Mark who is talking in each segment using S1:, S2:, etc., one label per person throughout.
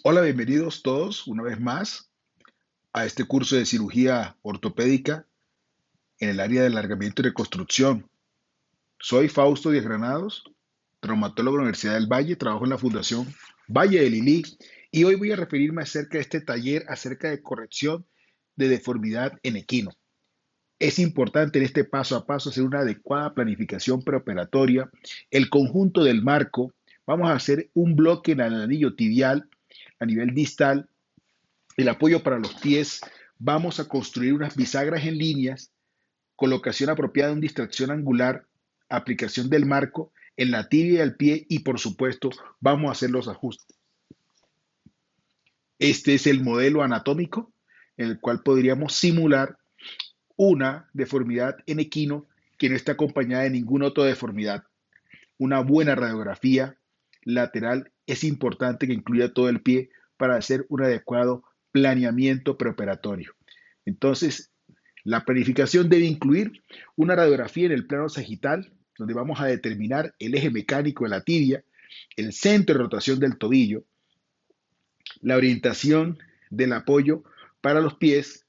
S1: Hola, bienvenidos todos una vez más a este curso de cirugía ortopédica en el área de alargamiento y reconstrucción. Soy Fausto Díaz Granados, traumatólogo de la Universidad del Valle, trabajo en la Fundación Valle de Lilí y hoy voy a referirme acerca de este taller acerca de corrección de deformidad en equino. Es importante en este paso a paso hacer una adecuada planificación preoperatoria, el conjunto del marco. Vamos a hacer un bloque en el anillo tibial a nivel distal, el apoyo para los pies. Vamos a construir unas bisagras en líneas, colocación apropiada de una distracción angular, aplicación del marco en la tibia y el pie y por supuesto vamos a hacer los ajustes. Este es el modelo anatómico en el cual podríamos simular una deformidad en equino que no está acompañada de ninguna otra deformidad. Una buena radiografía lateral es importante que incluya todo el pie para hacer un adecuado planeamiento preoperatorio. Entonces, la planificación debe incluir una radiografía en el plano sagital, donde vamos a determinar el eje mecánico de la tibia, el centro de rotación del tobillo, la orientación del apoyo para los pies,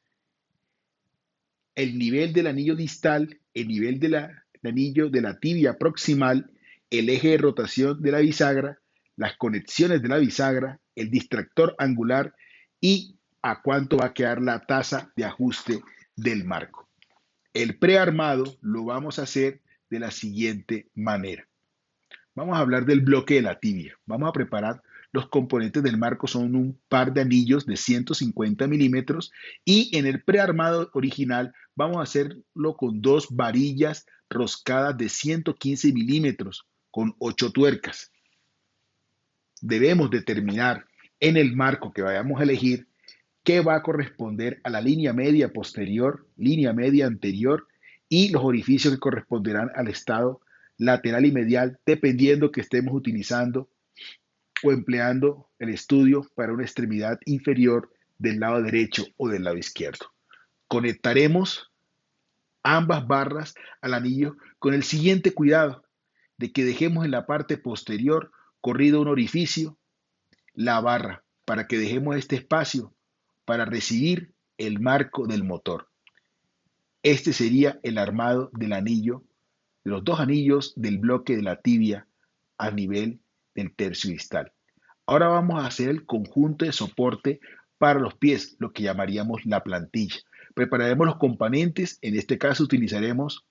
S1: el nivel del anillo distal, el nivel del anillo de la tibia proximal, el eje de rotación de la bisagra, las conexiones de la bisagra, el distractor angular y a cuánto va a quedar la tasa de ajuste del marco. El prearmado lo vamos a hacer de la siguiente manera. Vamos a hablar del bloque de la tibia. Vamos a preparar los componentes del marco, son un par de anillos de 150 milímetros y en el prearmado original vamos a hacerlo con dos varillas roscadas de 115 milímetros con 8 tuercas. Debemos determinar en el marco que vayamos a elegir qué va a corresponder a la línea media posterior, línea media anterior y los orificios que corresponderán al estado lateral y medial, dependiendo que estemos utilizando o empleando el estudio para una extremidad inferior del lado derecho o del lado izquierdo. Conectaremos ambas barras al anillo con el siguiente cuidado de que dejemos en la parte posterior corrido un orificio, la barra, para que dejemos este espacio para recibir el marco del motor. Este sería el armado del anillo, de los dos anillos del bloque de la tibia a nivel del tercio distal. Ahora vamos a hacer el conjunto de soporte para los pies, lo que llamaríamos la plantilla. Prepararemos los componentes, en este caso utilizaremos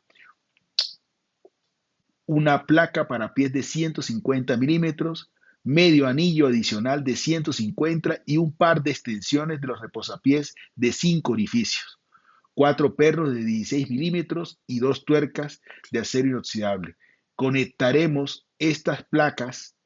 S1: una placa para pies de 150 milímetros, medio anillo adicional de 150 y un par de extensiones de los reposapiés de 5 orificios, 4 perros de 16 milímetros y 2 tuercas de acero inoxidable. Conectaremos estas placas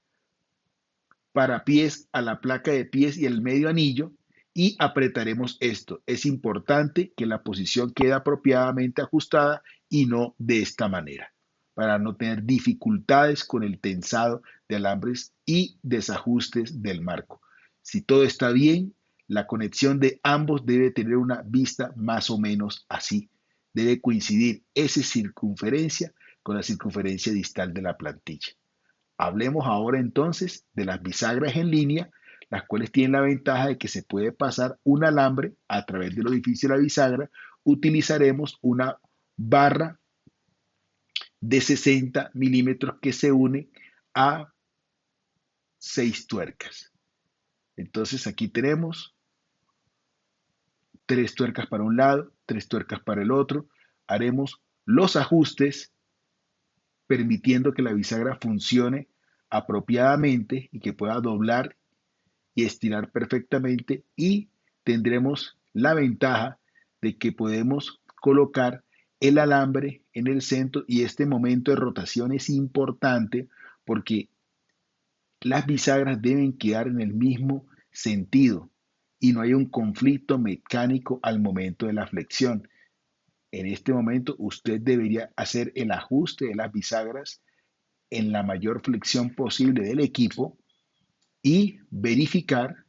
S1: para pies a la placa de pies y el medio anillo y apretaremos esto. Es importante que la posición quede apropiadamente ajustada y no de esta manera, para no tener dificultades con el tensado de alambres y desajustes del marco. Si todo está bien, la conexión de ambos debe tener una vista más o menos así. Debe coincidir esa circunferencia con la circunferencia distal de la plantilla. Hablemos ahora entonces de las bisagras en línea, las cuales tienen la ventaja de que se puede pasar un alambre a través del orificio de la bisagra. Utilizaremos una barra de 60 milímetros que se une a 6 tuercas. Entonces aquí tenemos 3 tuercas para un lado, 3 tuercas para el otro. Haremos los ajustes permitiendo que la bisagra funcione apropiadamente y que pueda doblar y estirar perfectamente y tendremos la ventaja de que podemos colocar el alambre en el centro y este momento de rotación es importante porque las bisagras deben quedar en el mismo sentido y no hay un conflicto mecánico al momento de la flexión. En este momento usted debería hacer el ajuste de las bisagras en la mayor flexión posible del equipo y verificar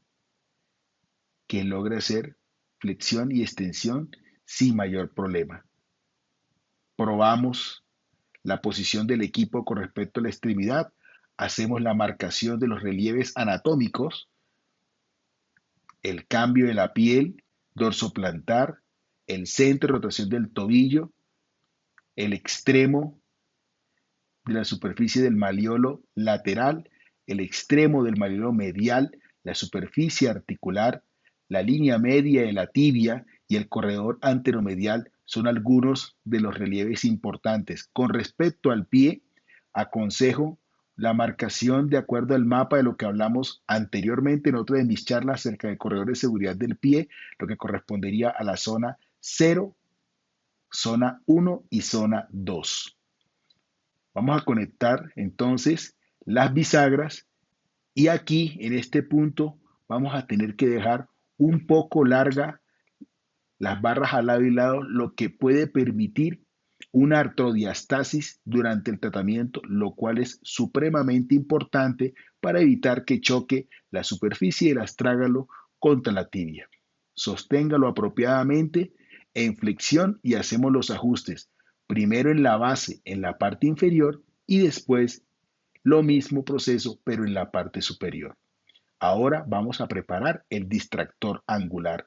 S1: que logre hacer flexión y extensión sin mayor problema. Probamos la posición del equipo con respecto a la extremidad, hacemos la marcación de los relieves anatómicos el cambio de la piel dorsoplantar, el centro de rotación del tobillo, el extremo de la superficie del maleolo lateral, el extremo del maleolo medial, la superficie articular, la línea media de la tibia y el corredor anteromedial son algunos de los relieves importantes. Con respecto al pie, aconsejo la marcación de acuerdo al mapa de lo que hablamos anteriormente en otra de mis charlas acerca del corredor de seguridad del pie, lo que correspondería a la zona 0, zona 1 y zona 2. Vamos a conectar entonces las bisagras y aquí en este punto vamos a tener que dejar un poco larga las barras al lado y lado, lo que puede permitir una artrodiastasis durante el tratamiento, lo cual es supremamente importante para evitar que choque la superficie del astrágalo contra la tibia. Sosténgalo apropiadamente en flexión y hacemos los ajustes, primero en la base, en la parte inferior y después lo mismo proceso, pero en la parte superior. Ahora vamos a preparar el distractor angular.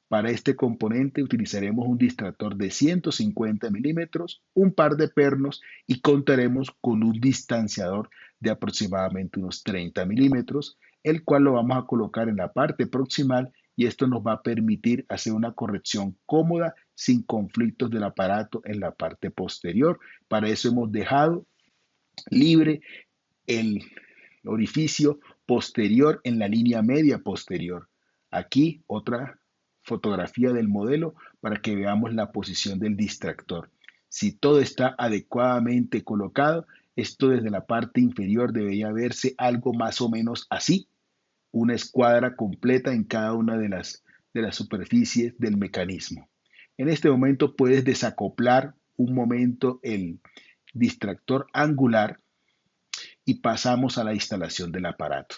S1: Para este componente utilizaremos un distractor de 150 milímetros, un par de pernos y contaremos con un distanciador de aproximadamente unos 30 milímetros, el cual lo vamos a colocar en la parte proximal y esto nos va a permitir hacer una corrección cómoda sin conflictos del aparato en la parte posterior. Para eso hemos dejado libre el orificio posterior en la línea media posterior. Aquí otra fotografía del modelo para que veamos la posición del distractor. Si todo está adecuadamente colocado, esto desde la parte inferior debería verse algo más o menos así, una escuadra completa en cada una de las superficies del mecanismo. En este momento puedes desacoplar un momento el distractor angular y pasamos a la instalación del aparato.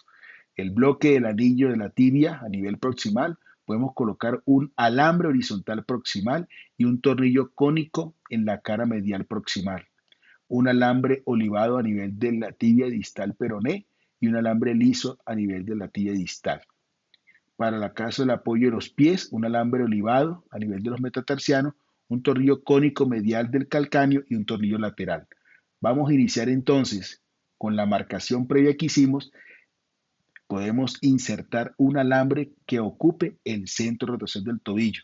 S1: El bloque del anillo de la tibia a nivel proximal, podemos colocar un alambre horizontal proximal y un tornillo cónico en la cara medial proximal, un alambre olivado a nivel de la tibia distal peroné y un alambre liso a nivel de la tibia distal. Para el caso del apoyo de los pies, un alambre olivado a nivel de los metatarsianos, un tornillo cónico medial del calcáneo y un tornillo lateral. Vamos a iniciar entonces con la marcación previa que hicimos. Podemos insertar un alambre que ocupe el centro de rotación del tobillo.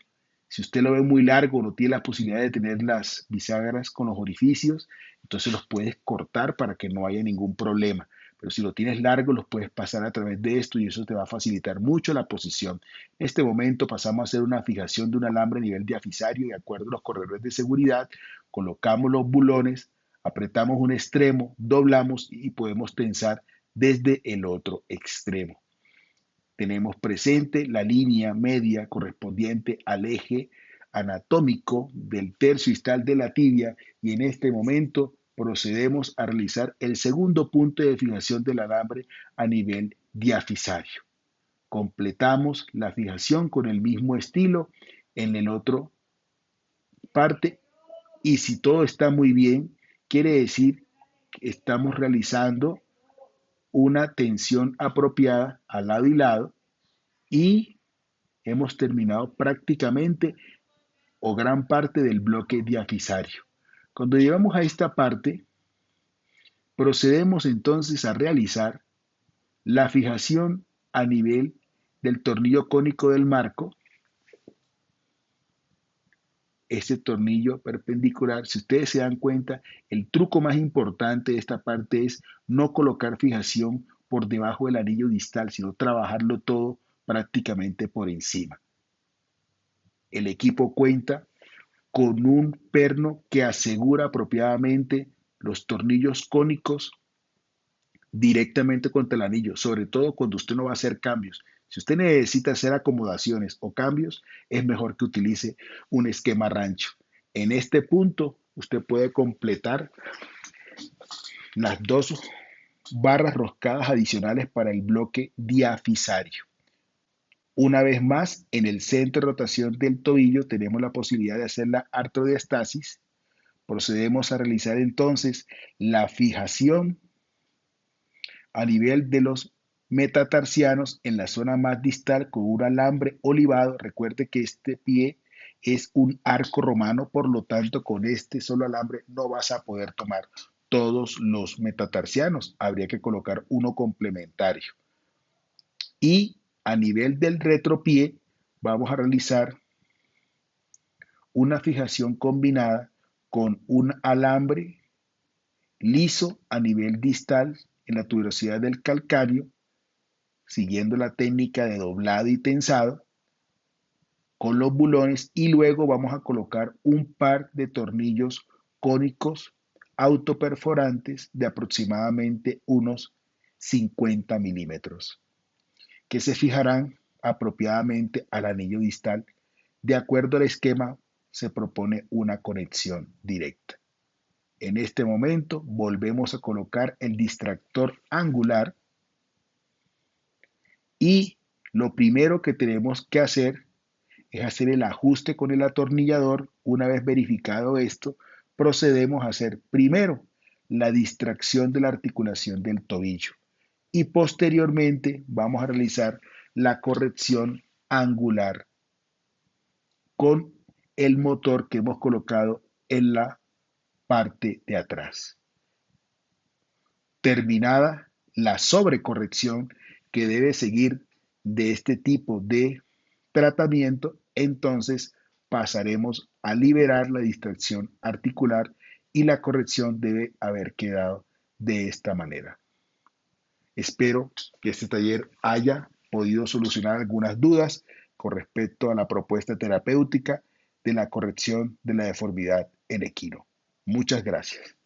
S1: Si usted lo ve muy largo, no tiene la posibilidad de tener las bisagras con los orificios, entonces los puedes cortar para que no haya ningún problema. Pero si lo tienes largo, los puedes pasar a través de esto y eso te va a facilitar mucho la posición. En este momento pasamos a hacer una fijación de un alambre a nivel diafisario de acuerdo a los corredores de seguridad. Colocamos los bulones, apretamos un extremo, doblamos y podemos tensar desde el otro extremo. Tenemos presente la línea media correspondiente al eje anatómico del tercio distal de la tibia y en este momento procedemos a realizar el segundo punto de fijación del alambre a nivel diafisario. Completamos la fijación con el mismo estilo en el otro parte y si todo está muy bien, quiere decir que estamos realizando una tensión apropiada al lado y lado y hemos terminado prácticamente o gran parte del bloque diafisario. Cuando llegamos a esta parte, procedemos entonces a realizar la fijación a nivel del tornillo cónico del marco. Este tornillo perpendicular, si ustedes se dan cuenta, el truco más importante de esta parte es no colocar fijación por debajo del anillo distal, sino trabajarlo todo prácticamente por encima. El equipo cuenta con un perno que asegura apropiadamente los tornillos cónicos directamente contra el anillo, sobre todo cuando usted no va a hacer cambios. Si usted necesita hacer acomodaciones o cambios, es mejor que utilice un esquema rancho. En este punto, usted puede completar las dos barras roscadas adicionales para el bloque diafisario. Una vez más, en el centro de rotación del tobillo tenemos la posibilidad de hacer la artrodiastasis. Procedemos a realizar entonces la fijación a nivel de los metatarsianos en la zona más distal con un alambre olivado. Recuerde que este pie es un arco romano, por lo tanto con este solo alambre no vas a poder tomar todos los metatarsianos, habría que colocar uno complementario. Y a nivel del retropié vamos a realizar una fijación combinada con un alambre liso a nivel distal en la tuberosidad del calcáneo, siguiendo la técnica de doblado y tensado con los bulones, y luego vamos a colocar un par de tornillos cónicos autoperforantes de aproximadamente unos 50 milímetros, que se fijarán apropiadamente al anillo distal. De acuerdo al esquema, se propone una conexión directa. En este momento volvemos a colocar el distractor angular y lo primero que tenemos que hacer es hacer el ajuste con el atornillador. Una vez verificado esto, procedemos a hacer primero la distracción de la articulación del tobillo y posteriormente vamos a realizar la corrección angular con el motor que hemos colocado en la parte de atrás. Terminada la sobrecorrección que debe seguir de este tipo de tratamiento, entonces pasaremos a liberar la distracción articular y la corrección debe haber quedado de esta manera. Espero que este taller haya podido solucionar algunas dudas con respecto a la propuesta terapéutica de la corrección de la deformidad en equino. Muchas gracias.